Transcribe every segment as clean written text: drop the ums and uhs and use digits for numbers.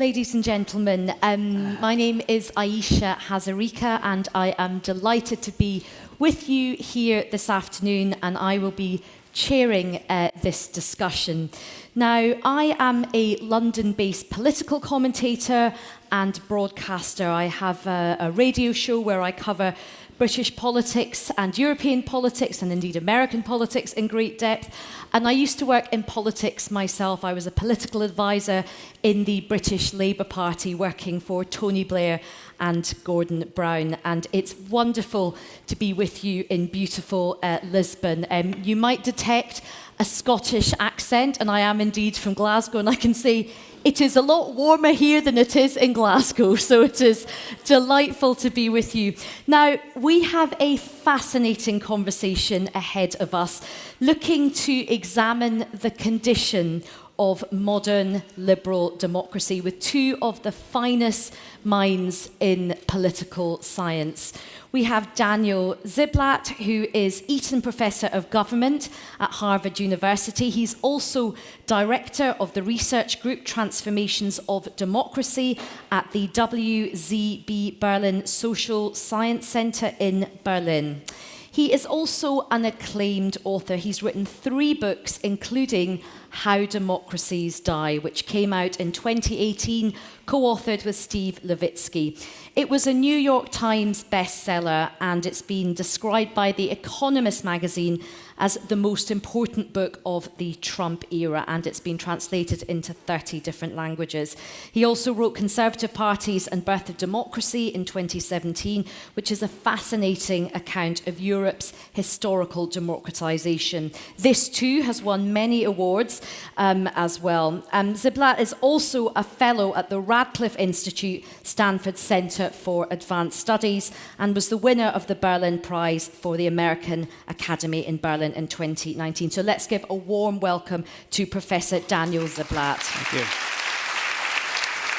Ladies and gentlemen, my name is Aisha Hazarika, and I am delighted to be with you here this afternoon, and I will be chairing this discussion. Now, I am a London-based political commentator and broadcaster. I have a radio show where I cover British politics and European politics, and indeed American politics in great depth. And I used to work in politics myself. I was a political advisor in the British Labour Party, working for Tony Blair and Gordon Brown. And it's wonderful to be with you in beautiful Lisbon. You might detect a Scottish accent, and I am indeed from Glasgow, and I can say it is a lot warmer here than it is in Glasgow, so it is delightful to be with you. Now, we have a fascinating conversation ahead of us, looking to examine the condition of modern liberal democracy with two of the finest minds in political science. We have Daniel Ziblatt, who is Eaton Professor of Government at Harvard University. He's also Director of the research group Transformations of Democracy at the WZB Berlin Social Science Center in Berlin. He is also an acclaimed author. He's written 3 books, including How Democracies Die, which came out in 2018, co-authored with Steve Levitsky. It was a New York Times bestseller, and it's been described by The Economist magazine as the most important book of the Trump era, and it's been translated into 30 different languages. He also wrote Conservative Parties and Birth of Democracy in 2017, which is a fascinating account of Europe's historical democratization. This too has won many awards as well. Ziblatt is also a fellow at the Radcliffe Institute, Stanford Center for Advanced Studies, and was the winner of the Berlin Prize for the American Academy in Berlin in 2019. So let's give a warm welcome to Professor Daniel Ziblatt. Thank you.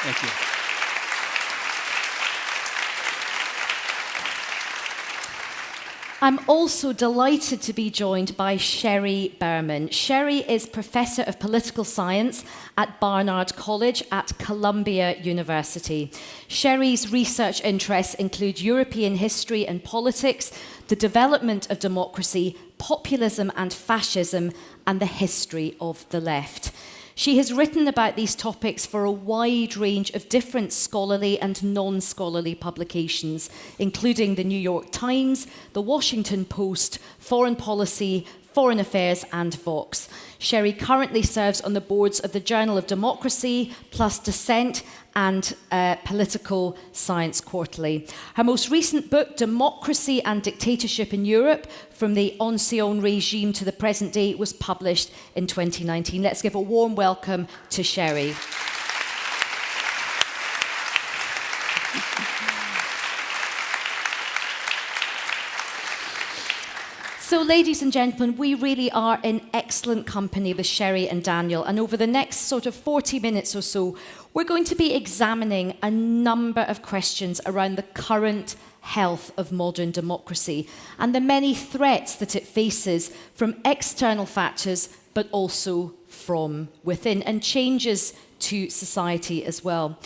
Thank you. I'm also delighted to be joined by Sheri Berman. Sheri is Professor of Political Science at Barnard College at Columbia University. Sheri's research interests include European history and politics, the development of democracy, populism and fascism, and the history of the left. She has written about these topics for a wide range of different scholarly and non-scholarly publications, including the New York Times, the Washington Post, Foreign Policy, Foreign Affairs, and Vox. Sheri currently serves on the boards of the Journal of Democracy, plus Dissent, and Political Science Quarterly. Her most recent book, Democracy and Dictatorship in Europe, From the Ancien Regime to the Present Day, was published in 2019. Let's give a warm welcome to Sheri. So, ladies and gentlemen, we really are in excellent company with Sheri and Daniel, and over the next sort of 40 minutes or so, we're going to be examining a number of questions around the current health of modern democracy and the many threats that it faces from external factors, but also from within, and changes to society as well.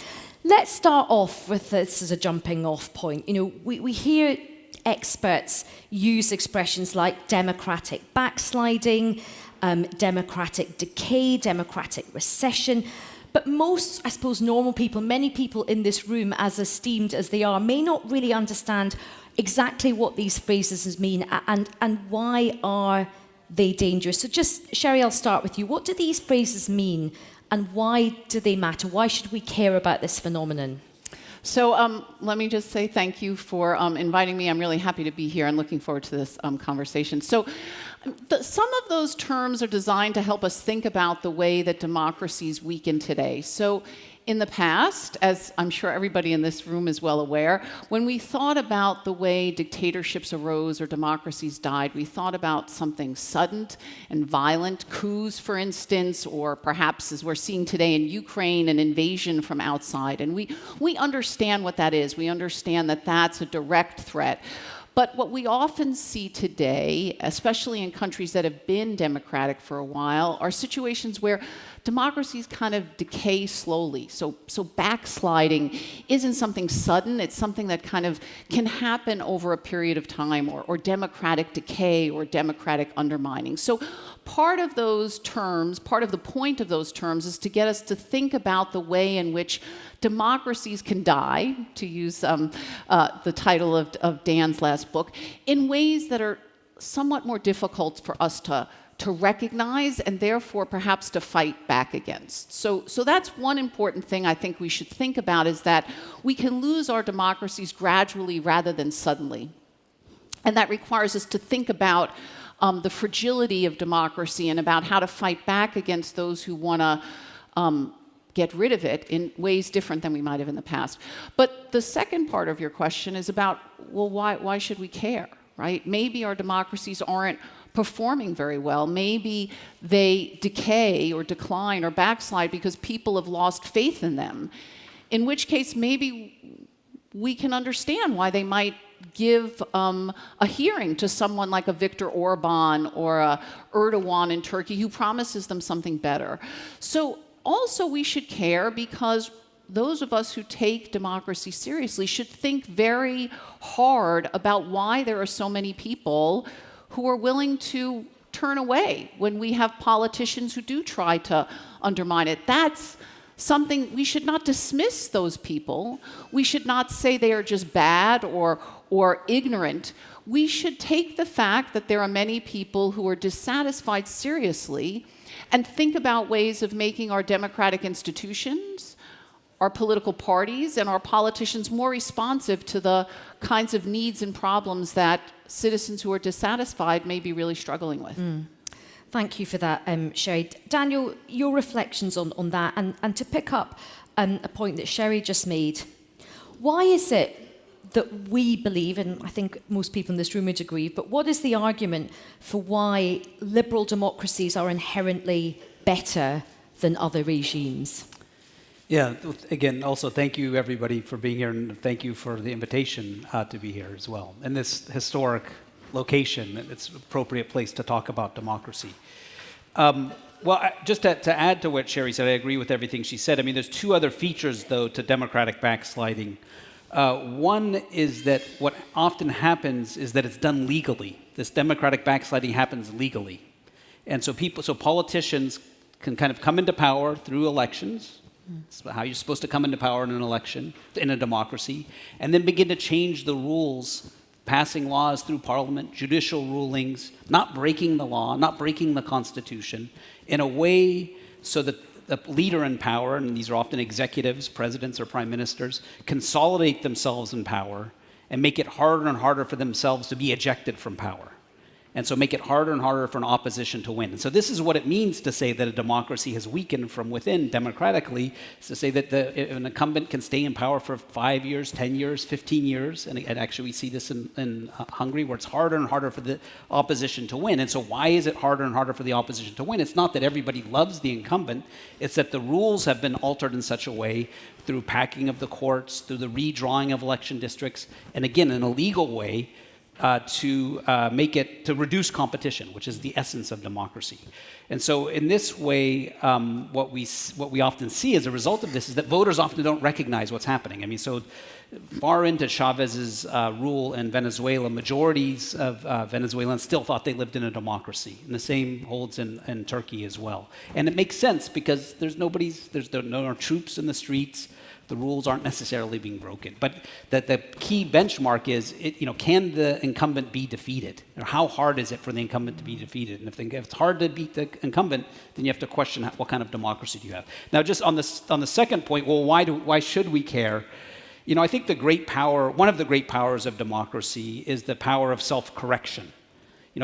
Let's start off with this as a jumping off point. You know, we hear experts use expressions like democratic backsliding, democratic decay, democratic recession. But most, I suppose, normal people, many people in this room, as esteemed as they are, may not really understand exactly what these phrases mean and why are they dangerous. So just, Sheri, I'll start with you. What do these phrases mean and why do they matter? Why should we care about this phenomenon? So let me just say thank you for inviting me. I'm really happy to be here and looking forward to this conversation. So some of those terms are designed to help us think about the way that democracies weaken today. So in the past, as I'm sure everybody in this room is well aware, when we thought about the way dictatorships arose or democracies died, we thought about something sudden and violent, coups, for instance, or perhaps, as we're seeing today in Ukraine, an invasion from outside. And we understand what that is. We understand that that's a direct threat. But what we often see today, especially in countries that have been democratic for a while, are situations where democracies kind of decay slowly. So backsliding isn't something sudden. It's something that kind of can happen over a period of time, or democratic decay or democratic undermining. So part of those terms, part of the point of those terms, is to get us to think about the way in which democracies can die, to use the title of Dan's last book, in ways that are somewhat more difficult for us to recognize and therefore perhaps to fight back against. So that's one important thing I think we should think about, is that we can lose our democracies gradually rather than suddenly. And that requires us to think about the fragility of democracy and about how to fight back against those who want to get rid of it in ways different than we might have in the past. But the second part of your question is about, well, why should we care, right? Maybe our democracies aren't performing very well. Maybe they decay or decline or backslide because people have lost faith in them, in which case maybe we can understand why they might give a hearing to someone like a Viktor Orban or a Erdogan in Turkey who promises them something better. So also we should care because those of us who take democracy seriously should think very hard about why there are so many people who are willing to turn away when we have politicians who do try to undermine it. That's something, we should not dismiss those people. We should not say they are just bad or ignorant. We should take the fact that there are many people who are dissatisfied seriously and think about ways of making our democratic institutions, our political parties, and our politicians more responsive to the kinds of needs and problems that citizens who are dissatisfied may be really struggling with. Thank you for that, Sheri. Daniel, your reflections on that, and to pick up a point that Sheri just made, why is it that we believe, and I think most people in this room would agree, but what is the argument for why liberal democracies are inherently better than other regimes? Yeah, again, also thank you everybody for being here, and thank you for the invitation to be here as well. In this historic location, it's an appropriate place to talk about democracy. Just to add to what Sheri said, I agree with everything she said. I mean, there's two other features, though, to democratic backsliding. One is that what often happens is that it's done legally. This democratic backsliding happens legally. And so politicians can kind of come into power through elections. It's how you're supposed to come into power in an election, in a democracy, and then begin to change the rules, passing laws through parliament, judicial rulings, not breaking the law, not breaking the Constitution, in a way so that the leader in power, and these are often executives, presidents or prime ministers, consolidate themselves in power and make it harder and harder for themselves to be ejected from power. And so make it harder and harder for an opposition to win. And so this is what it means to say that a democracy has weakened from within democratically, is to say that an incumbent can stay in power for 5 years, 10 years, 15 years. And actually we see this in Hungary, where it's harder and harder for the opposition to win. And so why is it harder and harder for the opposition to win? It's not that everybody loves the incumbent. It's that the rules have been altered in such a way, through packing of the courts, through the redrawing of election districts, and again, in a legal way, to reduce competition, which is the essence of democracy. And so in this way, what we often see as a result of this is that voters often don't recognize what's happening. I mean, so far into Chavez's rule in Venezuela, majorities of Venezuelans still thought they lived in a democracy. And the same holds in Turkey as well. And it makes sense because there's no troops in the streets. The rules aren't necessarily being broken. But the key benchmark is, can the incumbent be defeated? Or how hard is it for the incumbent to be defeated? And if it's hard to beat the incumbent, then you have to question what kind of democracy do you have. Now, just on the second point, well, why should we care? I think one of the great powers of democracy is the power of self-correction.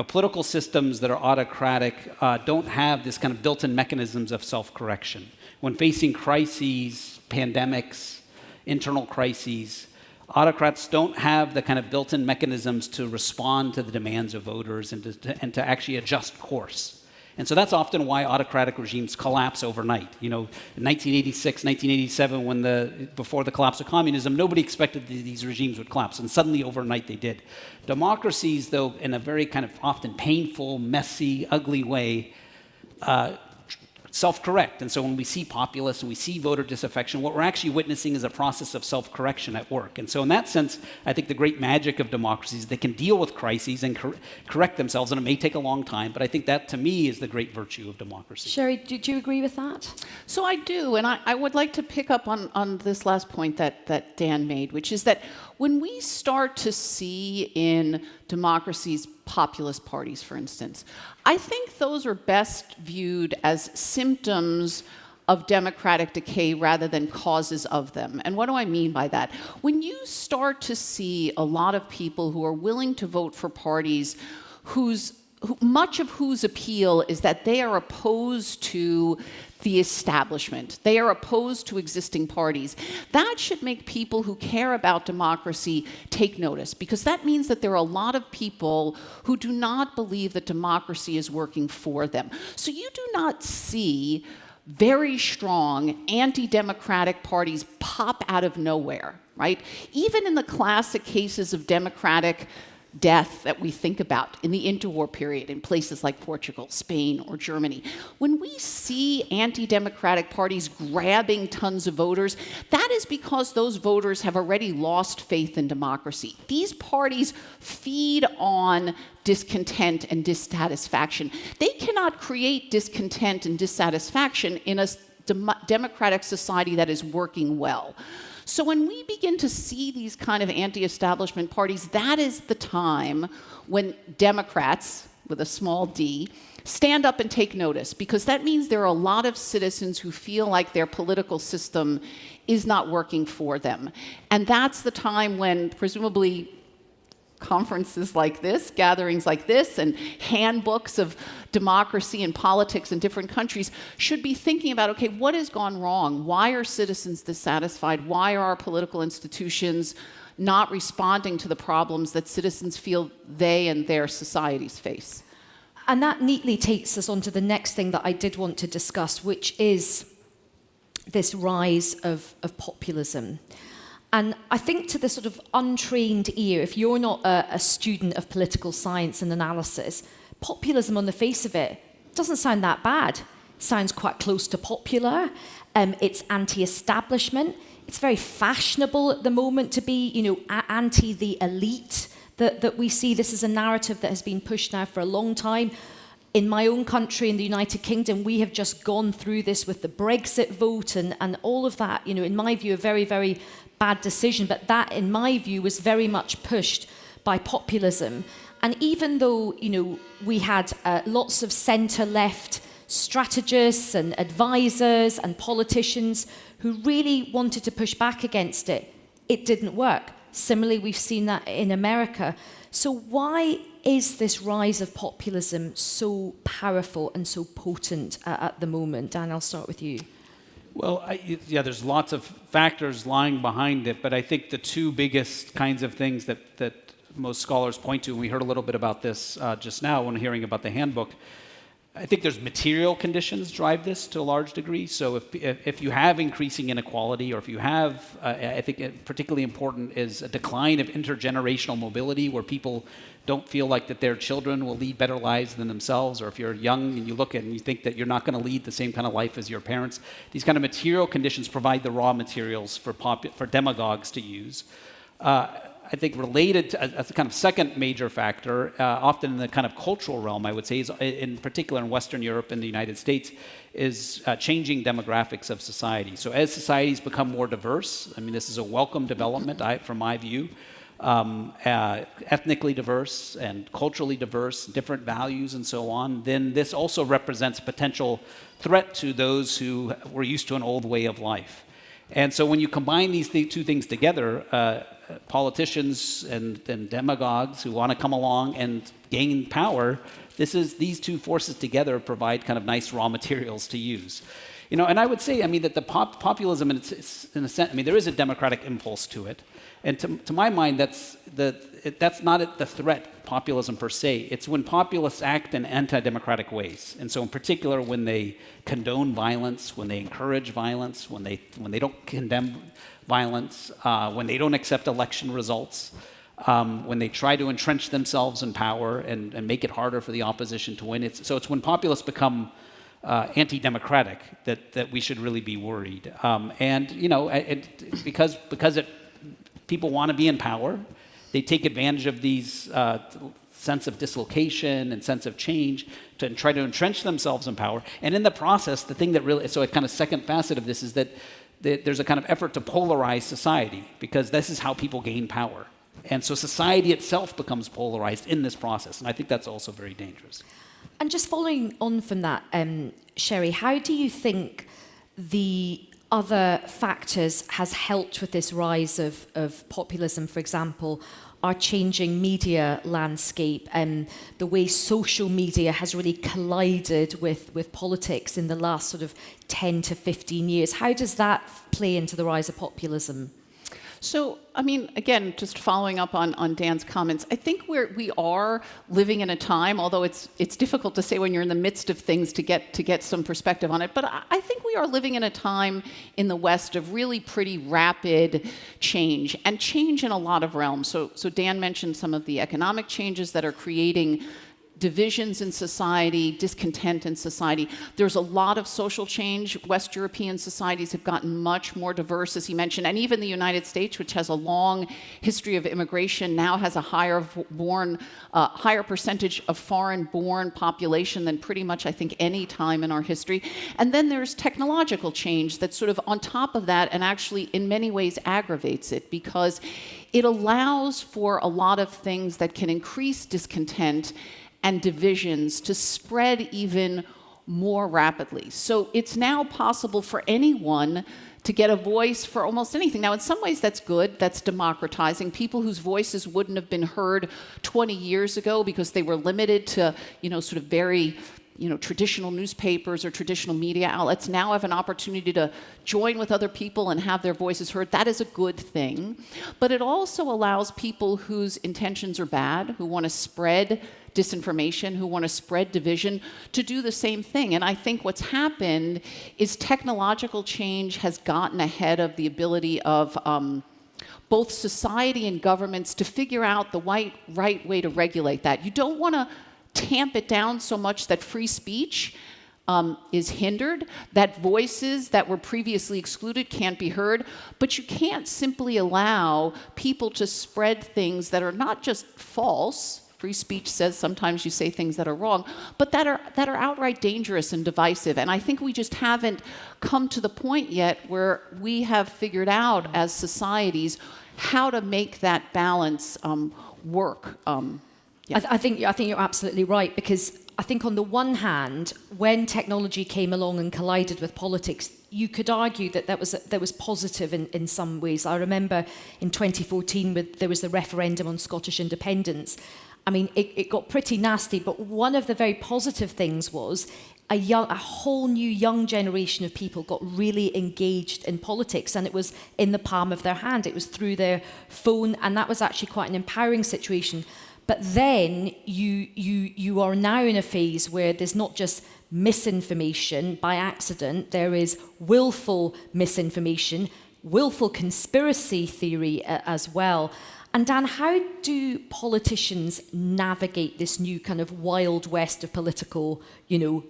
Political systems that are autocratic don't have this kind of built-in mechanisms of self-correction. When facing crises, pandemics, internal crises, autocrats don't have the kind of built-in mechanisms to respond to the demands of voters and to actually adjust course. And so that's often why autocratic regimes collapse overnight. In 1986, 1987, before the collapse of communism, nobody expected these regimes would collapse, and suddenly overnight they did. Democracies, though, in a very kind of often painful, messy, ugly way, self-correct. And so when we see populists and we see voter disaffection, what we're actually witnessing is a process of self-correction at work. And so in that sense, I think the great magic of democracies is they can deal with crises and correct themselves, and it may take a long time, but I think that, to me, is the great virtue of democracy. Sheri, do you agree with that? So I do, and I would like to pick up on this last point that Dan made, which is that when we start to see in democracies populist parties, for instance, I think those are best viewed as symptoms of democratic decay rather than causes of them. And what do I mean by that? When you start to see a lot of people who are willing to vote for parties much of whose appeal is that they are opposed to the establishment. They are opposed to existing parties. That should make people who care about democracy take notice, because that means that there are a lot of people who do not believe that democracy is working for them. So you do not see very strong anti-democratic parties pop out of nowhere, right? Even in the classic cases of democratic death that we think about in the interwar period in places like Portugal, Spain, or Germany. When we see anti-democratic parties grabbing tons of voters, that is because those voters have already lost faith in democracy. These parties feed on discontent and dissatisfaction. They cannot create discontent and dissatisfaction in a democratic society that is working well. So when we begin to see these kind of anti-establishment parties, that is the time when Democrats, with a small d, stand up and take notice, because that means there are a lot of citizens who feel like their political system is not working for them. And that's the time when, presumably, conferences like this, gatherings like this, and handbooks of democracy and politics in different countries should be thinking about, okay, what has gone wrong? Why are citizens dissatisfied? Why are our political institutions not responding to the problems that citizens feel they and their societies face? And that neatly takes us on to the next thing that I did want to discuss, which is this rise of populism. And I think to the sort of untrained ear, if you're not a student of political science and analysis, populism on the face of it doesn't sound that bad. It sounds quite close to popular. It's anti-establishment. It's very fashionable at the moment to be, anti the elite that we see. This is a narrative that has been pushed now for a long time. In my own country, in the United Kingdom, we have just gone through this with the Brexit vote and all of that, in my view, a very, very bad decision. But that, in my view, was very much pushed by populism. And even though, we had lots of centre-left strategists and advisors and politicians who really wanted to push back against it, it didn't work. Similarly, we've seen that in America. So why is this rise of populism so powerful and so potent at the moment? Dan, I'll start with you. Well, there's lots of factors lying behind it, but I think the two biggest kinds of things that most scholars point to, and we heard a little bit about this just now when hearing about the handbook, I think there's material conditions drive this to a large degree. So if you have increasing inequality, or if you have, I think particularly important is a decline of intergenerational mobility, where people don't feel like that their children will lead better lives than themselves, or if you're young and you look at and you think that you're not going to lead the same kind of life as your parents. These kind of material conditions provide the raw materials for demagogues to use. I think related to, as a kind of second major factor, often in the kind of cultural realm, I would say, is in particular in Western Europe and the United States, is changing demographics of society. So as societies become more diverse, I mean, this is a welcome development, from my view, ethnically diverse and culturally diverse, different values and so on, then this also represents a potential threat to those who were used to an old way of life. And so when you combine these two things together, politicians and demagogues who want to come along and gain power, these two forces together provide kind of nice raw materials to use. And I would say, that the populism, it's in a sense, there is a democratic impulse to it. And to my mind, that's not the threat, populism per se. It's when populists act in anti-democratic ways. And so in particular, when they condone violence, when they encourage violence, when they don't condemn violence, when they don't accept election results, when they try to entrench themselves in power and make it harder for the opposition to win. So it's when populists become anti-democratic that we should really be worried. And because people want to be in power, they take advantage of these sense of dislocation and sense of change to try to entrench themselves in power. And in the process, the thing that really, so a kind of second facet of this is that there's a kind of effort to polarize society, because this is how people gain power. And so society itself becomes polarized in this process. And I think that's also very dangerous. And just following on from that, Sheri, how do you think the other factors has helped with this rise of populism, for example, our changing media landscape and the way social media has really collided with politics in the last sort of 10 to 15 years? How does that play into the rise of populism? So, I mean, again, just following up on Dan's comments, I think we are living in a time, although it's difficult to say when you're in the midst of things to get some perspective on it, but I think we are living in a time in the West of really pretty rapid change, and change in a lot of realms. So Dan mentioned some of the economic changes that are creating divisions in society, discontent in society. There's a lot of social change. West European societies have gotten much more diverse, as he mentioned, and even the United States, which has a long history of immigration, now has a higher percentage of foreign-born population than pretty much, I think, any time in our history. And then there's technological change that's sort of on top of that, and actually in many ways aggravates it, because it allows for a lot of things that can increase discontent and divisions to spread even more rapidly. So it's now possible for anyone to get a voice for almost anything. Now, in some ways, that's good. That's democratizing. People whose voices wouldn't have been heard 20 years ago because they were limited to, sort of very, traditional newspapers or traditional media outlets now have an opportunity to join with other people and have their voices heard. That is a good thing. But it also allows people whose intentions are bad, who want to spread disinformation, who want to spread division, to do the same thing. And I think what's happened is technological change has gotten ahead of the ability of both society and governments to figure out the right way to regulate that. You don't want to tamp it down so much that free speech is hindered, that voices that were previously excluded can't be heard, but you can't simply allow people to spread things that are not just false. Free speech says sometimes you say things that are wrong, but that are outright dangerous and divisive. And I think we just haven't come to the point yet where we have figured out as societies how to make that balance work. Yeah. I think you're absolutely right, because I think on the one hand, when technology came along and collided with politics, you could argue that that was positive in some ways. I remember in 2014 there was the referendum on Scottish independence. I mean, it got pretty nasty, but one of the very positive things was a whole new young generation of people got really engaged in politics, and it was in the palm of their hand. It was through their phone, and that was actually quite an empowering situation. But then you are now in a phase where there's not just misinformation by accident, there is willful misinformation, willful conspiracy theory as well. And Dan, how do politicians navigate this new kind of wild west of political,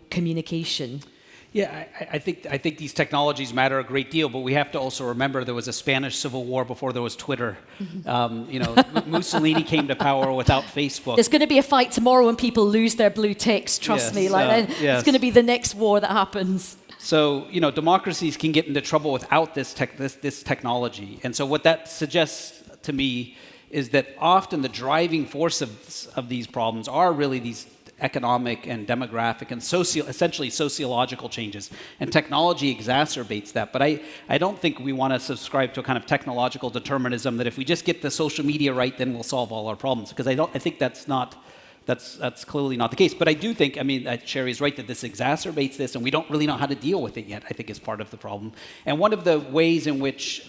communication? Yeah, I think these technologies matter a great deal, but we have to also remember there was a Spanish Civil War before there was Twitter. Mussolini came to power without Facebook. There's going to be a fight tomorrow when people lose their blue ticks, trust me. It's going to be the next war that happens. So, democracies can get into trouble without this technology. And so what that suggests to me is that often the driving force of these problems are really these economic and demographic and essentially sociological changes. And technology exacerbates that. But I don't think we want to subscribe to a kind of technological determinism that if we just get the social media right, then we'll solve all our problems. Because I think that's clearly not the case. But I do think, Sheri is right that this exacerbates this, and we don't really know how to deal with it yet, I think is part of the problem. And one of the ways in which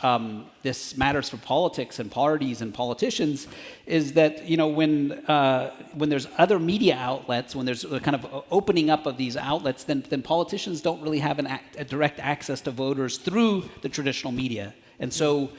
this matters for politics and parties and politicians is that, when there's other media outlets, when there's a kind of opening up of these outlets, then politicians don't really have a direct access to voters through the traditional media. And so,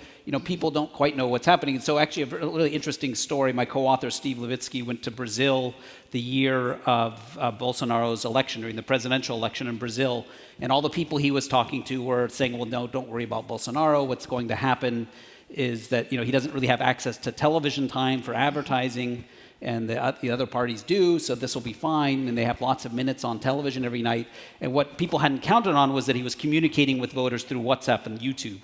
people don't quite know what's happening. And so actually a really interesting story, my co-author Steve Levitsky went to Brazil the year of Bolsonaro's election, during the presidential election in Brazil, and all the people he was talking to were saying, well, no, don't worry about Bolsonaro. What's going to happen is that, he doesn't really have access to television time for advertising, and the other parties do, so this will be fine, and they have lots of minutes on television every night. And what people hadn't counted on was that he was communicating with voters through WhatsApp and YouTube.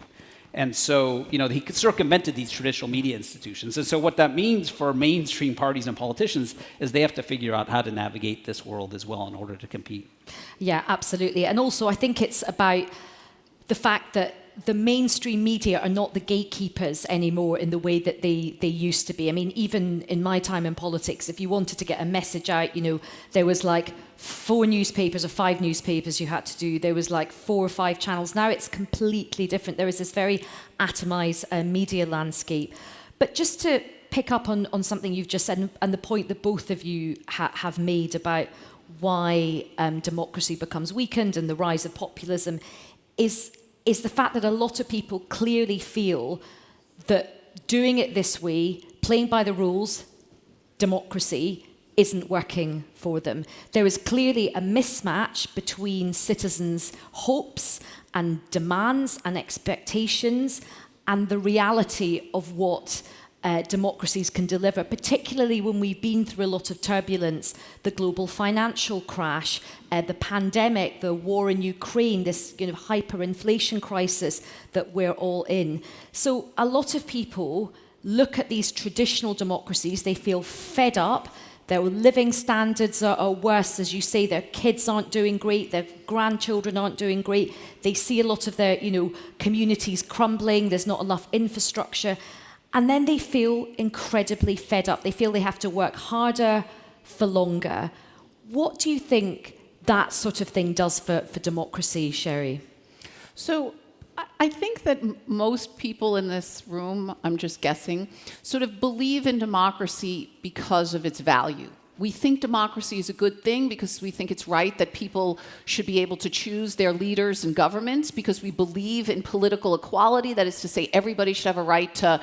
And so, he circumvented these traditional media institutions. And so what that means for mainstream parties and politicians is they have to figure out how to navigate this world as well in order to compete. Yeah, absolutely. And also, I think it's about the fact that the mainstream media are not the gatekeepers anymore in the way that they used to be. I mean, even in my time in politics, if you wanted to get a message out, there was like 4 newspapers or 5 newspapers you had to do. There was like 4 or 5 channels. Now it's completely different. There is this very atomized media landscape. But just to pick up on something you've just said, and the point that both of you have made about why democracy becomes weakened and the rise of populism, is the fact that a lot of people clearly feel that doing it this way, playing by the rules, democracy, isn't working for them. There is clearly a mismatch between citizens' hopes and demands and expectations and the reality of what democracies can deliver, particularly when we've been through a lot of turbulence, the global financial crash, the pandemic, the war in Ukraine, this hyperinflation crisis that we're all in. So a lot of people look at these traditional democracies, they feel fed up, their living standards are worse, as you say, their kids aren't doing great, their grandchildren aren't doing great, they see a lot of their communities crumbling, there's not enough infrastructure. And then they feel incredibly fed up. They feel they have to work harder for longer. What do you think that sort of thing does for democracy, Sheri? So I think that most people in this room, I'm just guessing, sort of believe in democracy because of its value. We think democracy is a good thing because we think it's right that people should be able to choose their leaders and governments, because we believe in political equality, that is to say everybody should have a right to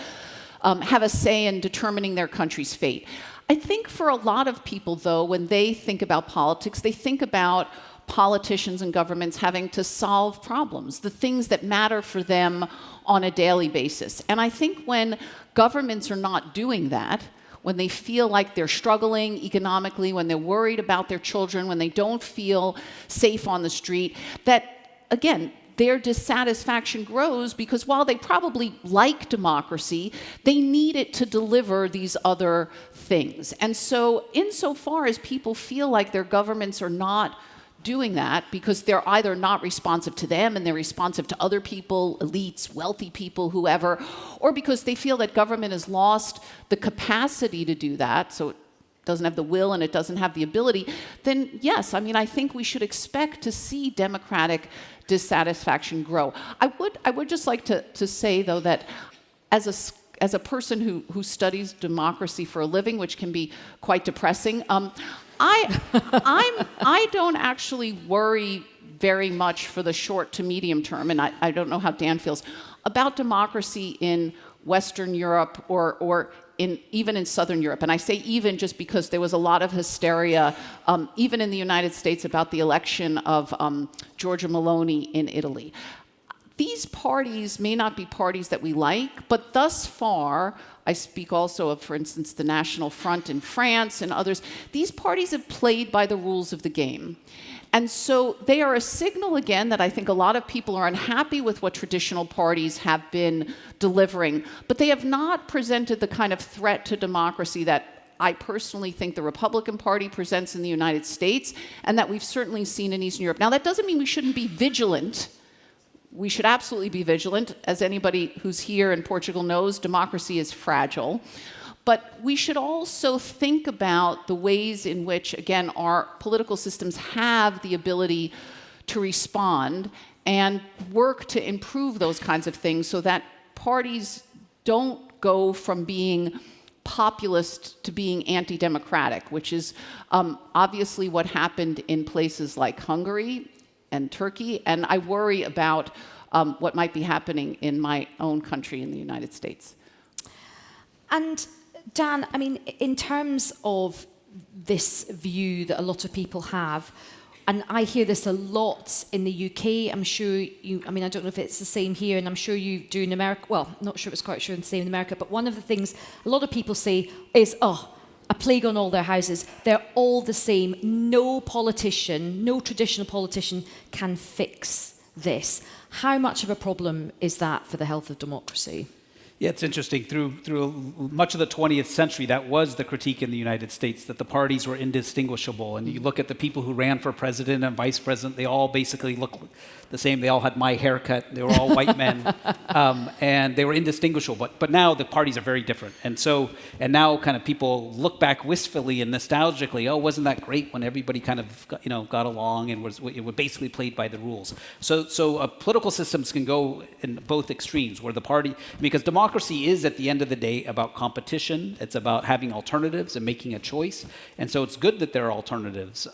have a say in determining their country's fate. I think for a lot of people, though, when they think about politics, they think about politicians and governments having to solve problems, the things that matter for them on a daily basis. And I think when governments are not doing that, when they feel like they're struggling economically, when they're worried about their children, when they don't feel safe on the street, that, again, their dissatisfaction grows, because while they probably like democracy, they need it to deliver these other things. And so insofar as people feel like their governments are not doing that because they're either not responsive to them and they're responsive to other people, elites, wealthy people, whoever, or because they feel that government has lost the capacity to do that, so it doesn't have the will and it doesn't have the ability, then yes, I think we should expect to see democratic dissatisfaction grow. I would just like to say, though, that as a person who studies democracy for a living, which can be quite depressing, I don't actually worry very much for the short to medium term, and I don't know how Dan feels, about democracy in Western Europe or even in Southern Europe. And I say even just because there was a lot of hysteria, even in the United States, about the election of Giorgia Meloni in Italy. These parties may not be parties that we like, but thus far, I speak also of, for instance, the National Front in France and others, these parties have played by the rules of the game. And so they are a signal, again, that I think a lot of people are unhappy with what traditional parties have been delivering, but they have not presented the kind of threat to democracy that I personally think the Republican Party presents in the United States, and that we've certainly seen in Eastern Europe. Now, that doesn't mean we shouldn't be vigilant. We should absolutely be vigilant. As anybody who's here in Portugal knows, democracy is fragile. But we should also think about the ways in which, again, our political systems have the ability to respond and work to improve those kinds of things so that parties don't go from being populist to being anti-democratic, which is obviously what happened in places like Hungary and Turkey. And I worry about what might be happening in my own country, in the United States. And Dan, I mean, in terms of this view that a lot of people have, and I hear this a lot in the UK, I'm sure you, I mean, I don't know if it's the same here, and I'm sure you do in America. Well, I'm not sure it's quite sure the same in America, but one of the things a lot of people say is, oh, a plague on all their houses. They're all the same. No politician, no traditional politician can fix this. How much of a problem is that for the health of democracy? Yeah, it's interesting. Through much of the 20th century, that was the critique in the United States, that the parties were indistinguishable. And you look at the people who ran for president and vice president, they all basically look the same. They all had my haircut. They were all white men. And they were indistinguishable. But now the parties are very different. And now kind of people look back wistfully and nostalgically, oh, wasn't that great when everybody kind of got along and was basically played by the rules. So political systems can go in both extremes, where the party, because democracy is, at the end of the day, about competition. It's about having alternatives and making a choice. And so it's good that there are alternatives.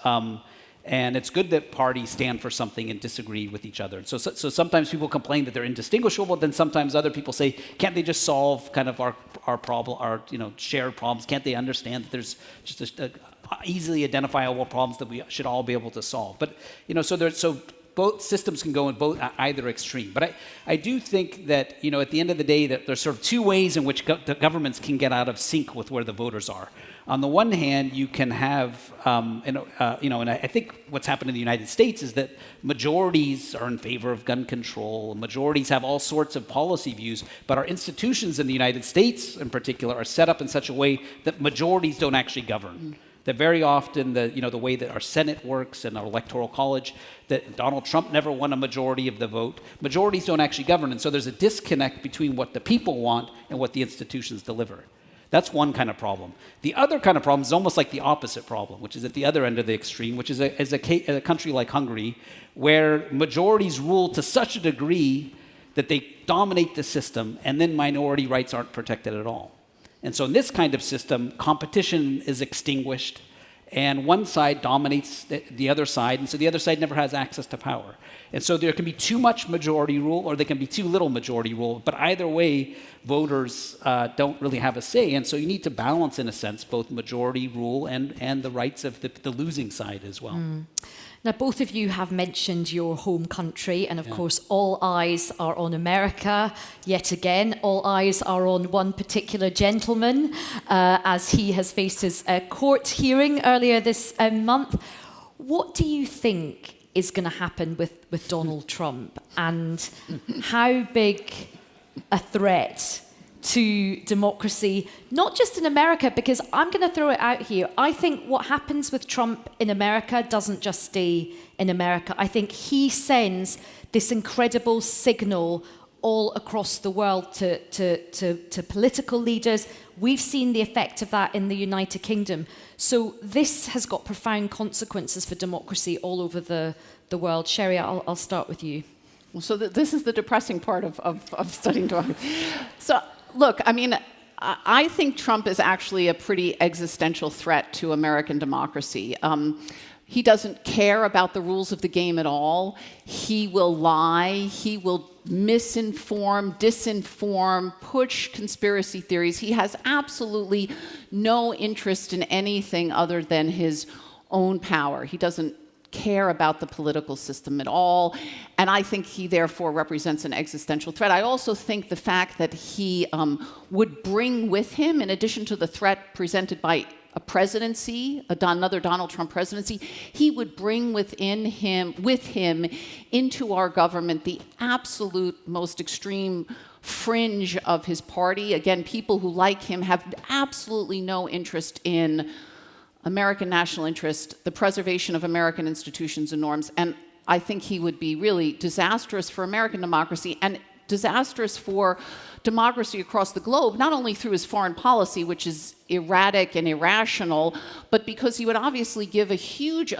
And it's good that parties stand for something and disagree with each other. So sometimes people complain that they're indistinguishable. Then sometimes other people say, can't they just solve kind of our problem, our shared problems? Can't they understand that there's just easily identifiable problems that we should all be able to solve? But so both systems can go in either extreme. But I do think that, at the end of the day, that there's sort of two ways in which the governments can get out of sync with where the voters are. On the one hand, you can have, and I think what's happened in the United States is that majorities are in favor of gun control. Majorities have all sorts of policy views, but our institutions in the United States, in particular, are set up in such a way that majorities don't actually govern. That very often the way that our Senate works and our Electoral College, that Donald Trump never won a majority of the vote. Majorities don't actually govern, and so there's a disconnect between what the people want and what the institutions deliver. That's one kind of problem. The other kind of problem is almost like the opposite problem, which is at the other end of the extreme, which is a country like Hungary, where majorities rule to such a degree that they dominate the system, and then minority rights aren't protected at all. And so in this kind of system, competition is extinguished, and one side dominates the other side, and so the other side never has access to power. And so there can be too much majority rule, or there can be too little majority rule, but either way, voters don't really have a say, and so you need to balance, in a sense, both majority rule and the rights of the losing side as well. Now, both of you have mentioned your home country, and of course, all eyes are on America. Yet again, all eyes are on one particular gentleman, as he has faced his court hearing earlier this month. What do you think is going to happen with Donald Trump, and how big a threat to democracy, not just in America, because I'm going to throw it out here. I think what happens with Trump in America doesn't just stay in America. I think he sends this incredible signal all across the world to political leaders. We've seen the effect of that in the United Kingdom. So this has got profound consequences for democracy all over the world. Sheri, I'll start with you. Well, so this is the depressing part of studying democracy. So look, I mean, I think Trump is actually a pretty existential threat to American democracy. He doesn't care about the rules of the game at all. He will lie. He will misinform, disinform, push conspiracy theories. He has absolutely no interest in anything other than his own power. He doesn't care about the political system at all, and I think he therefore represents an existential threat. I also think the fact that he would bring with him, in addition to the threat presented by a presidency, another Donald Trump presidency, he would bring with him into our government the absolute most extreme fringe of his party. Again, people who, like him, have absolutely no interest in American national interest, the preservation of American institutions and norms, and I think he would be really disastrous for American democracy and disastrous for democracy across the globe, not only through his foreign policy, which is erratic and irrational, but because he would obviously give a huge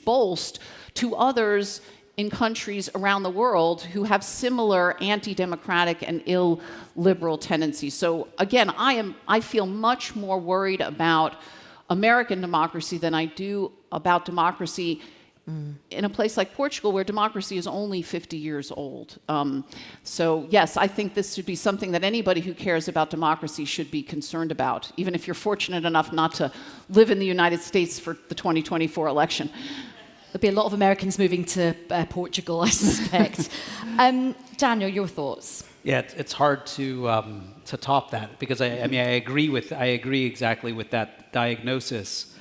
bolst to others in countries around the world who have similar anti-democratic and illiberal tendencies. So again, I feel much more worried about American democracy than I do about democracy in a place like Portugal, where democracy is only 50 years old. So yes, I think this should be something that anybody who cares about democracy should be concerned about, even if you're fortunate enough not to live in the United States for the 2024 election. There'll be a lot of Americans moving to Portugal, I suspect. Daniel, your thoughts? Yeah, it's hard to top that, because I agree exactly with that diagnosis.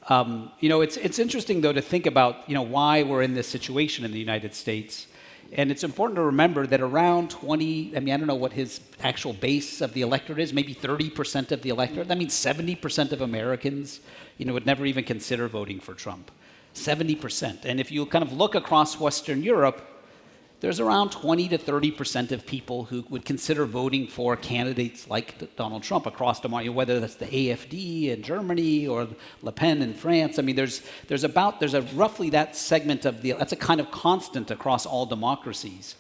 It's interesting though to think about why we're in this situation in the United States, and it's important to remember that around 20. I don't know what his actual base of the electorate is. Maybe 30% of the electorate. That means 70% of Americans, would never even consider voting for Trump. 70%. And if you kind of look across Western Europe, there's around 20 to 30% of people who would consider voting for candidates like Donald Trump across democracy, whether that's the AfD in Germany or Le Pen in France. There's roughly that segment of that's a kind of constant across all democracies.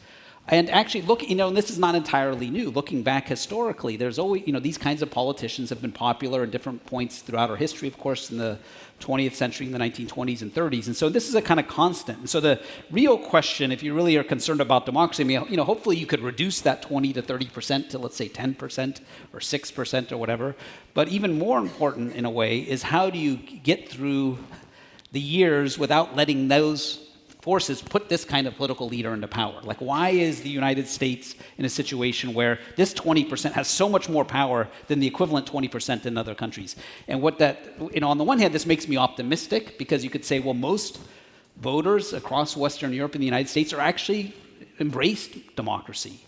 And actually, and this is not entirely new. Looking back historically, there's always, these kinds of politicians have been popular at different points throughout our history, of course, in the 20th century, in the 1920s and 30s. And so this is a kind of constant. And so the real question, if you really are concerned about democracy, hopefully you could reduce that 20 to 30% to, let's say, 10% or 6% or whatever. But even more important, in a way, is how do you get through the years without letting those forces put this kind of political leader into power? Like, why is the United States in a situation where this 20% has so much more power than the equivalent 20% in other countries? And what that, on the one hand, this makes me optimistic, because you could say, well, most voters across Western Europe and the United States are actually embraced democracy.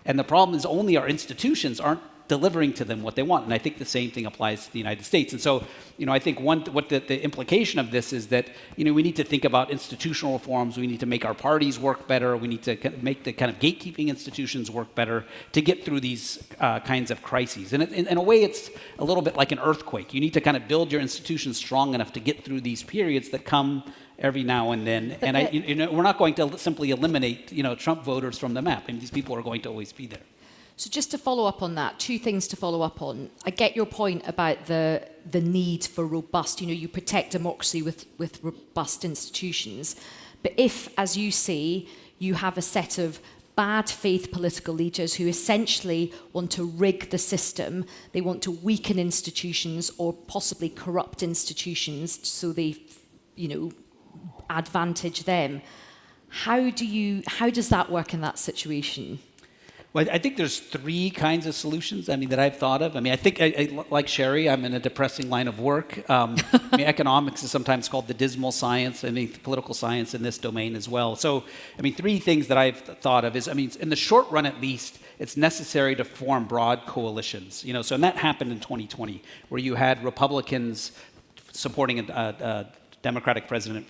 And the problem is only our institutions aren't delivering to them what they want. And I think the same thing applies to the United States. And so, I think what the implication of this is that, we need to think about institutional reforms. We need to make our parties work better. We need to make the kind of gatekeeping institutions work better to get through these kinds of crises. And in a way, it's a little bit like an earthquake. You need to kind of build your institutions strong enough to get through these periods that come every now and then. And we're not going to simply eliminate, Trump voters from the map. These people are going to always be there. So just to follow up on that, two things to follow up on. I get your point about the need for robust, you protect democracy with robust institutions. But if, as you say, you have a set of bad faith political leaders who essentially want to rig the system, they want to weaken institutions or possibly corrupt institutions so they, advantage them, how does that work in that situation? Well, I think there's three kinds of solutions, that I've thought of. I think, like Sheri, I'm in a depressing line of work. Economics is sometimes called the dismal science. Political science in this domain as well. So, three things that I've thought of is, in the short run at least, it's necessary to form broad coalitions. And that happened in 2020, where you had Republicans supporting a Democratic president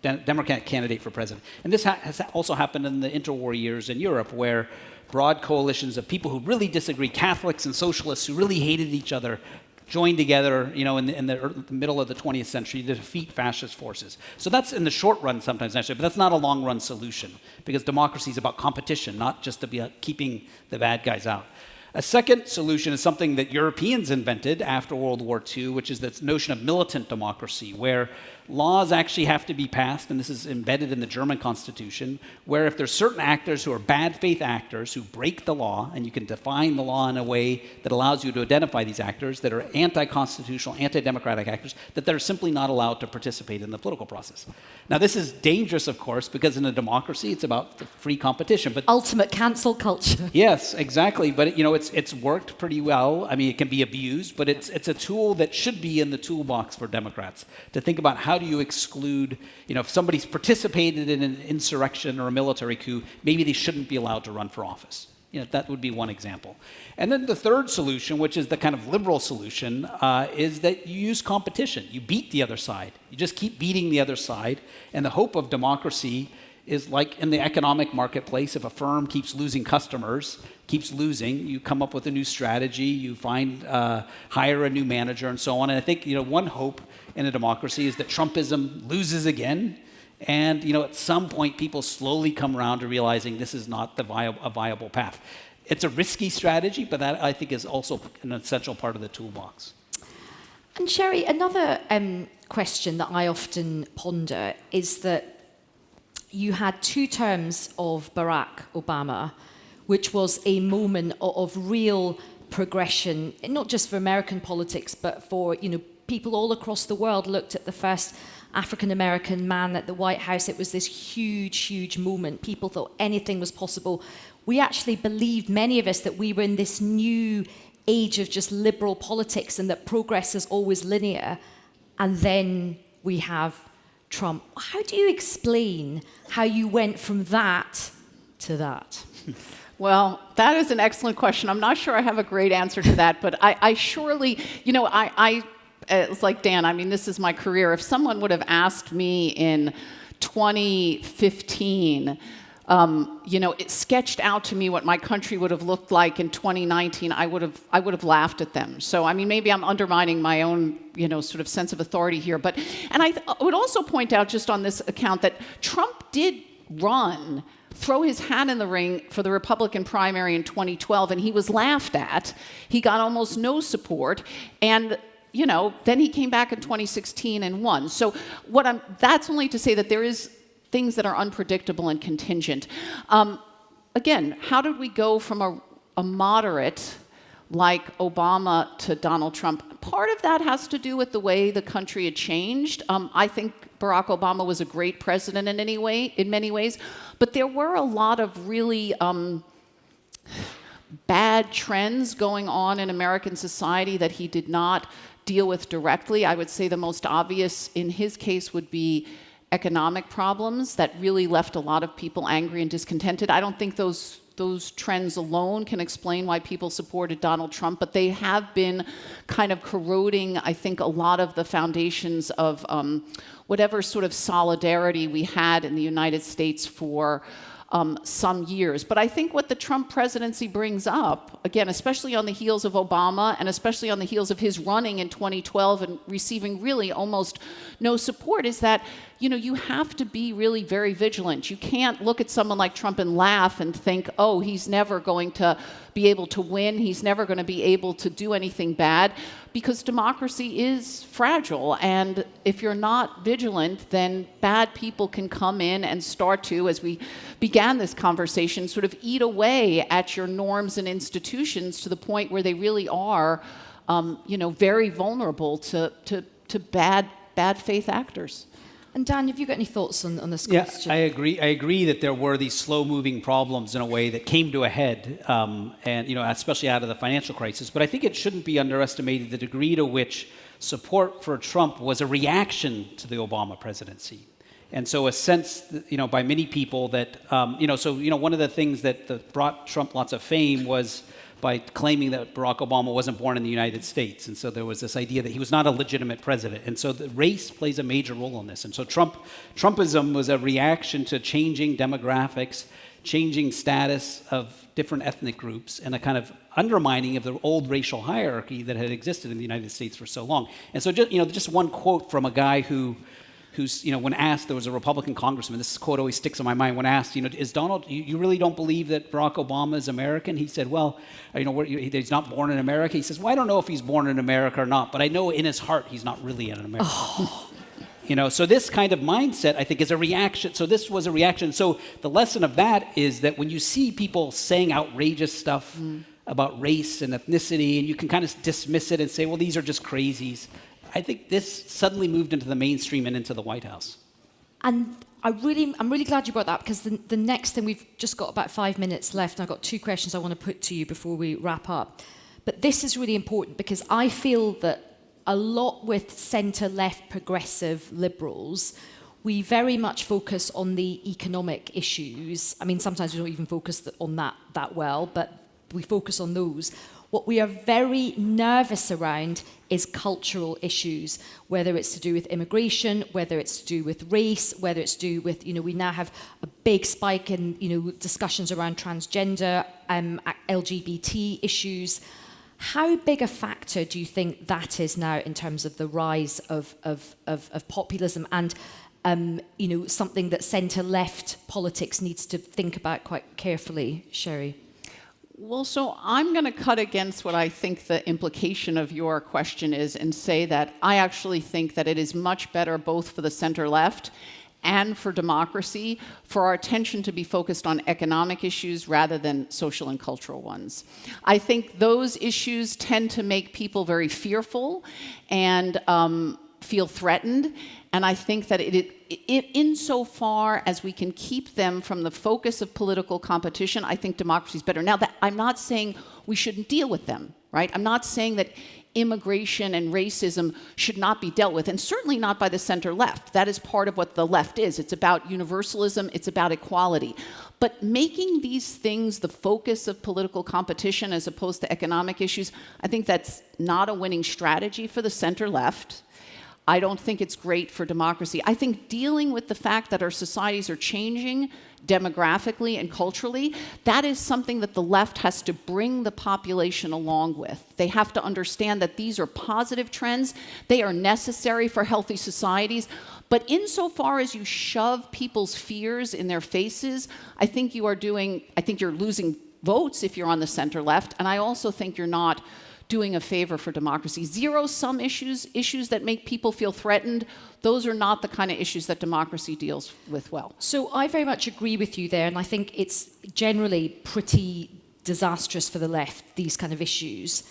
Democratic candidate for president. And this has also happened in the interwar years in Europe, where broad coalitions of people who really disagree, Catholics and socialists who really hated each other, joined together, in the middle of the 20th century to defeat fascist forces. So that's in the short run sometimes necessary, but that's not a long run solution, because democracy is about competition, not just to be keeping the bad guys out. A second solution is something that Europeans invented after World War II, which is this notion of militant democracy, where laws actually have to be passed, and this is embedded in the German Constitution, where if there's certain actors who are bad faith actors who break the law, and you can define the law in a way that allows you to identify these actors that are anti-constitutional, anti-democratic actors, that they're simply not allowed to participate in the political process. Now, this is dangerous, of course, because in a democracy, it's about free competition. But ultimate cancel culture. Yes, exactly. But it's worked pretty well. It can be abused, but it's a tool that should be in the toolbox for Democrats to think about how do you exclude, if somebody's participated in an insurrection or a military coup, maybe they shouldn't be allowed to run for office. That would be one example. And then the third solution, which is the kind of liberal solution, is that you use competition. You beat the other side. You just keep beating the other side. And the hope of democracy is like in the economic marketplace. If a firm keeps losing customers, keeps losing, you come up with a new strategy, you hire a new manager and so on. And I think, one hope in a democracy is that Trumpism loses again. And, at some point, people slowly come around to realizing this is not a viable path. It's a risky strategy, but that, I think, is also an essential part of the toolbox. And Sheri, another question that I often ponder is that you had 2 terms of Barack Obama, which was a moment of real progression, not just for American politics, but for, people all across the world looked at the first African-American man at the White House. It was this huge, huge moment. People thought anything was possible. We actually believed, many of us, that we were in this new age of just liberal politics and that progress is always linear. And then we have Trump. How do you explain how you went from that to that? Well, that is an excellent question. I'm not sure I have a great answer to that, but I surely, it's like Dan, I mean, this is my career. If someone would have asked me in 2015, it sketched out to me what my country would have looked like in 2019, I would have laughed at them. So, I mean, maybe I'm undermining my own, sort of sense of authority here. And I would also point out just on this account that Trump did throw his hat in the ring for the Republican primary in 2012, and he was laughed at. He got almost no support, and then he came back in 2016 and won. So that's only to say that there is things that are unpredictable and contingent. Again, how did we go from a moderate like Obama to Donald Trump? Part of that has to do with the way the country had changed. I think Barack Obama was a great president in many ways, but there were a lot of really bad trends going on in American society that he did not deal with directly. I would say the most obvious in his case would be economic problems that really left a lot of people angry and discontented. I don't think those trends alone can explain why people supported Donald Trump, but they have been kind of corroding, I think, a lot of the foundations of whatever sort of solidarity we had in the United States for some years. But I think what the Trump presidency brings up, again, especially on the heels of Obama and especially on the heels of his running in 2012 and receiving really almost no support, is that you have to be really very vigilant. You can't look at someone like Trump and laugh and think, oh, he's never going to be able to win, he's never going to be able to do anything bad, because democracy is fragile. And if you're not vigilant, then bad people can come in and start to, as we began this conversation, sort of eat away at your norms and institutions to the point where they really are, very vulnerable to bad faith actors. And Dan, have you got any thoughts on this question? Yeah, I agree. I agree that there were these slow-moving problems in a way that came to a head, and especially out of the financial crisis. But I think it shouldn't be underestimated the degree to which support for Trump was a reaction to the Obama presidency, and so a sense, by many people that, one of the things that brought Trump lots of fame was by claiming that Barack Obama wasn't born in the United States. And so there was this idea that he was not a legitimate president. And so the race plays a major role in this. And so Trumpism was a reaction to changing demographics, changing status of different ethnic groups, and a kind of undermining of the old racial hierarchy that had existed in the United States for so long. And so just one quote from a guy who's, when asked, there was a Republican congressman, this quote always sticks in my mind, when asked, is Donald, you really don't believe that Barack Obama is American? He said, well, he's not born in America. He says, well, I don't know if he's born in America or not, but I know in his heart he's not really an American. Oh. So this kind of mindset, I think, is a reaction. So this was a reaction. So the lesson of that is that when you see people saying outrageous stuff about race and ethnicity, and you can kind of dismiss it and say, well, these are just crazies, I think this suddenly moved into the mainstream and into the White House. And I'm really glad you brought that, because the next thing, we've just got about 5 minutes left, and I've got 2 questions I want to put to you before we wrap up. But this is really important, because I feel that a lot with centre-left progressive liberals, we very much focus on the economic issues. I mean, sometimes we don't even focus on that well, but we focus on those. What we are very nervous around is cultural issues, whether it's to do with immigration, whether it's to do with race, whether it's to do with, we now have a big spike in, discussions around transgender, LGBT issues. How big a factor do you think that is now in terms of the rise of populism and, something that centre-left politics needs to think about quite carefully, Sheri? Well, so I'm going to cut against what I think the implication of your question is and say that I actually think that it is much better both for the center-left and for democracy for our attention to be focused on economic issues rather than social and cultural ones. I think those issues tend to make people very fearful and feel threatened. And I think that insofar as we can keep them from the focus of political competition, I think democracy is better. Now, I'm not saying we shouldn't deal with them, right? I'm not saying that immigration and racism should not be dealt with, and certainly not by the center-left. That is part of what the left is. It's about universalism, it's about equality. But making these things the focus of political competition as opposed to economic issues, I think that's not a winning strategy for the center-left. I don't think it's great for democracy. I think dealing with the fact that our societies are changing demographically and culturally, that is something that the left has to bring the population along with. They have to understand that these are positive trends. They are necessary for healthy societies. But insofar as you shove people's fears in their faces, I think you're losing votes if you're on the center left. And I also think you're not doing a favor for democracy. Zero-sum issues that make people feel threatened, those are not the kind of issues that democracy deals with well. So I very much agree with you there, and I think it's generally pretty disastrous for the left, these kind of issues.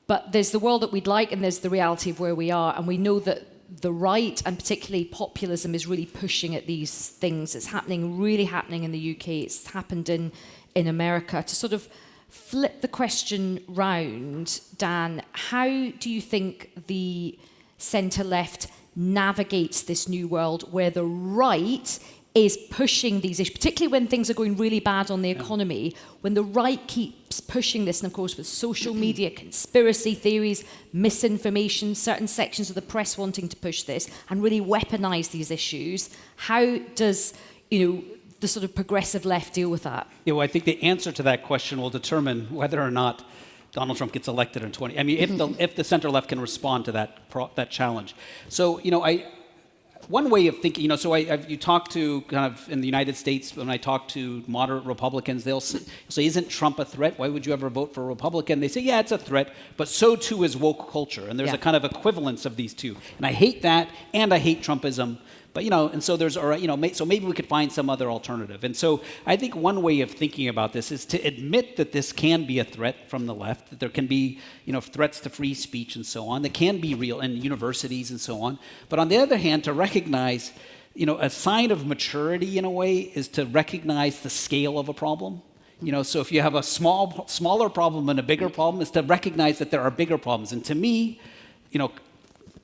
But there's the world that we'd like, and there's the reality of where we are, and we know that the right, and particularly populism, is really pushing at these things. It's really happening in the UK, it's happened in America. To sort of flip the question round, Dan, how do you think the centre-left navigates this new world where the right is pushing these issues, particularly when things are going really bad on the economy, when the right keeps pushing this, and of course with social media, conspiracy theories, misinformation, certain sections of the press wanting to push this and really weaponise these issues, how does, the sort of progressive left deal with that? Yeah, well, I think the answer to that question will determine whether or not Donald Trump gets elected in 20. I mean, if the center left can respond to that challenge. So, one way of thinking, you talk to kind of in the United States, when I talk to moderate Republicans, they'll say, isn't Trump a threat? Why would you ever vote for a Republican? They say, yeah, it's a threat, but so too is woke culture. And there's a kind of equivalence of these two. And I hate that, and I hate Trumpism. But, and so there's, so maybe we could find some other alternative. And so I think one way of thinking about this is to admit that this can be a threat from the left, that there can be, threats to free speech and so on, that can be real in universities and so on. But on the other hand, to recognize, a sign of maturity in a way is to recognize the scale of a problem. So if you have a smaller problem and a bigger problem, is to recognize that there are bigger problems. And to me,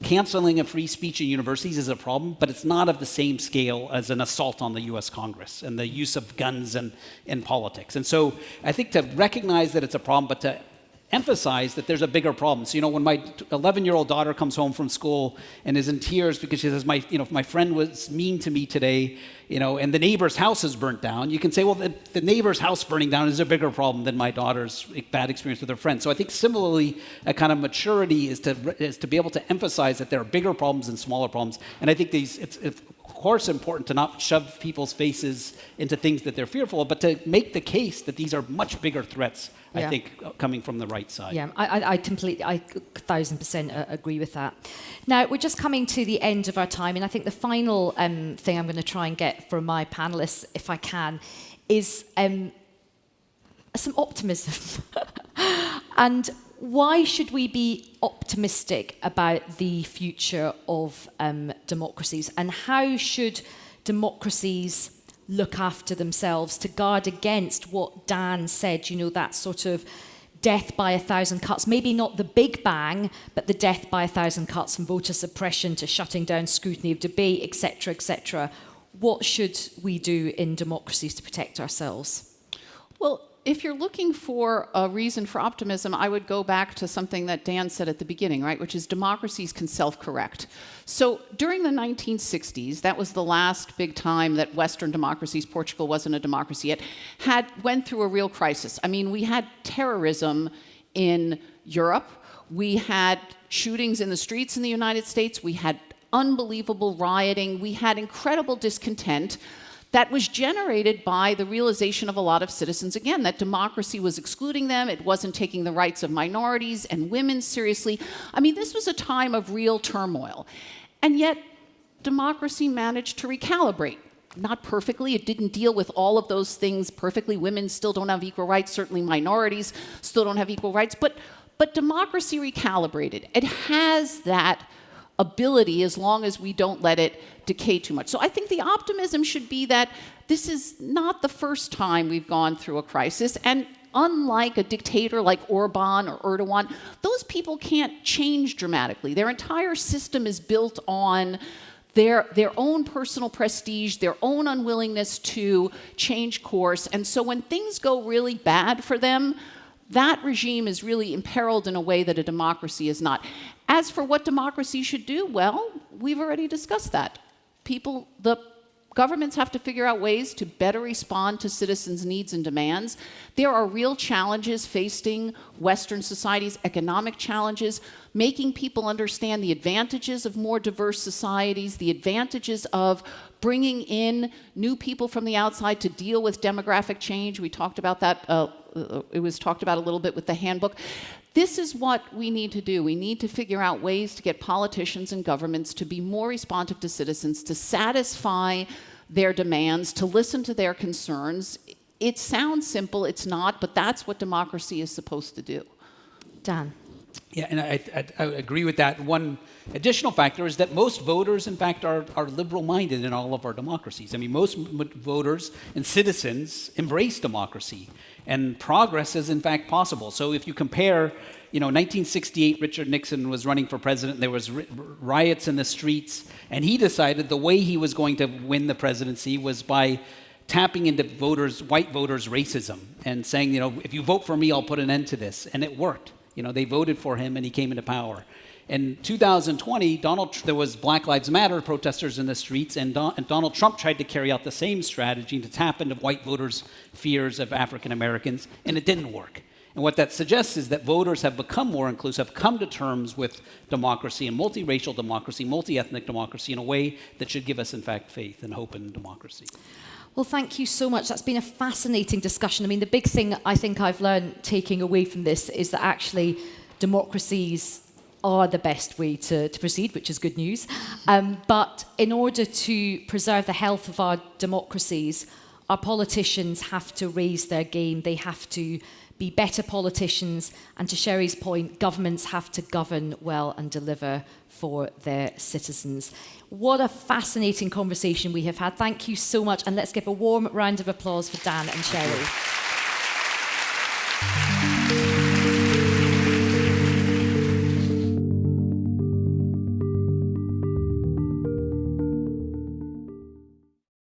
canceling of free speech in universities is a problem, but it's not of the same scale as an assault on the US Congress and the use of guns in politics. And so I think to recognize that it's a problem, but to emphasize that there's a bigger problem. So, when my 11-year-old daughter comes home from school and is in tears because she says, my friend was mean to me today, and the neighbor's house is burnt down, you can say, well, the neighbor's house burning down is a bigger problem than my daughter's bad experience with her friend. So I think similarly, a kind of maturity is to be able to emphasize that there are bigger problems and smaller problems. And I think it's of course important to not shove people's faces into things that they're fearful of, but to make the case that these are much bigger threats, I think, coming from the right side. Yeah, I 1,000% agree with that. Now, we're just coming to the end of our time, and I think the final thing I'm going to try and get from my panellists, if I can, is some optimism. And why should we be optimistic about the future of democracies, and how should democracies look after themselves to guard against what Dan said, that sort of death by 1,000 cuts, maybe not the big bang, but the death by 1,000 cuts, from voter suppression to shutting down scrutiny of debate, etc., etc. What should we do in democracies to protect ourselves? Well, if you're looking for a reason for optimism, I would go back to something that Dan said at the beginning, right, which is democracies can self-correct. So during the 1960s, that was the last big time that Western democracies, Portugal wasn't a democracy yet, went through a real crisis. I mean, we had terrorism in Europe. We had shootings in the streets in the United States. We had unbelievable rioting. We had incredible discontent. that was generated by the realization of a lot of citizens, again, that democracy was excluding them, it wasn't taking the rights of minorities and women seriously. I mean, this was a time of real turmoil. And yet, democracy managed to recalibrate. Not perfectly, it didn't deal with all of those things perfectly. Women still don't have equal rights, certainly minorities still don't have equal rights, but democracy recalibrated. It has that ability as long as we don't let it decay too much. So I think the optimism should be that this is not the first time we've gone through a crisis, and unlike a dictator like Orban or Erdogan, those people can't change dramatically. Their entire system is built on their own personal prestige, their own unwillingness to change course. And so when things go really bad for them, that regime is really imperiled in a way that a democracy is not. As for what democracy should do, well, we've already discussed that. The governments have to figure out ways to better respond to citizens' needs and demands. There are real challenges facing Western societies, economic challenges, making people understand the advantages of more diverse societies, the advantages of bringing in new people from the outside to deal with demographic change. We talked about that, it was talked about a little bit with the handbook. This is what we need to do. We need to figure out ways to get politicians and governments to be more responsive to citizens, to satisfy their demands, to listen to their concerns. It sounds simple, it's not, but that's what democracy is supposed to do. Dan. Yeah, and I agree with that. One additional factor is that most voters, in fact, are liberal-minded in all of our democracies. I mean, most voters and citizens embrace democracy, and progress is, in fact, possible. So if you compare, 1968, Richard Nixon was running for president, there was riots in the streets, and he decided the way he was going to win the presidency was by tapping into white voters' racism and saying, if you vote for me, I'll put an end to this. And it worked. They voted for him and he came into power. In 2020, there was Black Lives Matter protesters in the streets, and Donald Trump tried to carry out the same strategy to tap into white voters' fears of African Americans, and it didn't work. And what that suggests is that voters have become more inclusive, come to terms with democracy and multiracial democracy, multi-ethnic democracy in a way that should give us, in fact, faith and hope in democracy. Well, thank you so much. That's been a fascinating discussion. I mean, the big thing I think I've learned taking away from this is that actually democracies are the best way to proceed, which is good news. But in order to preserve the health of our democracies, our politicians have to raise their game. They have to be better politicians. And to Sheri's point, governments have to govern well and deliver for their citizens. What a fascinating conversation we have had. Thank you so much. And let's give a warm round of applause for Dan and Sheri.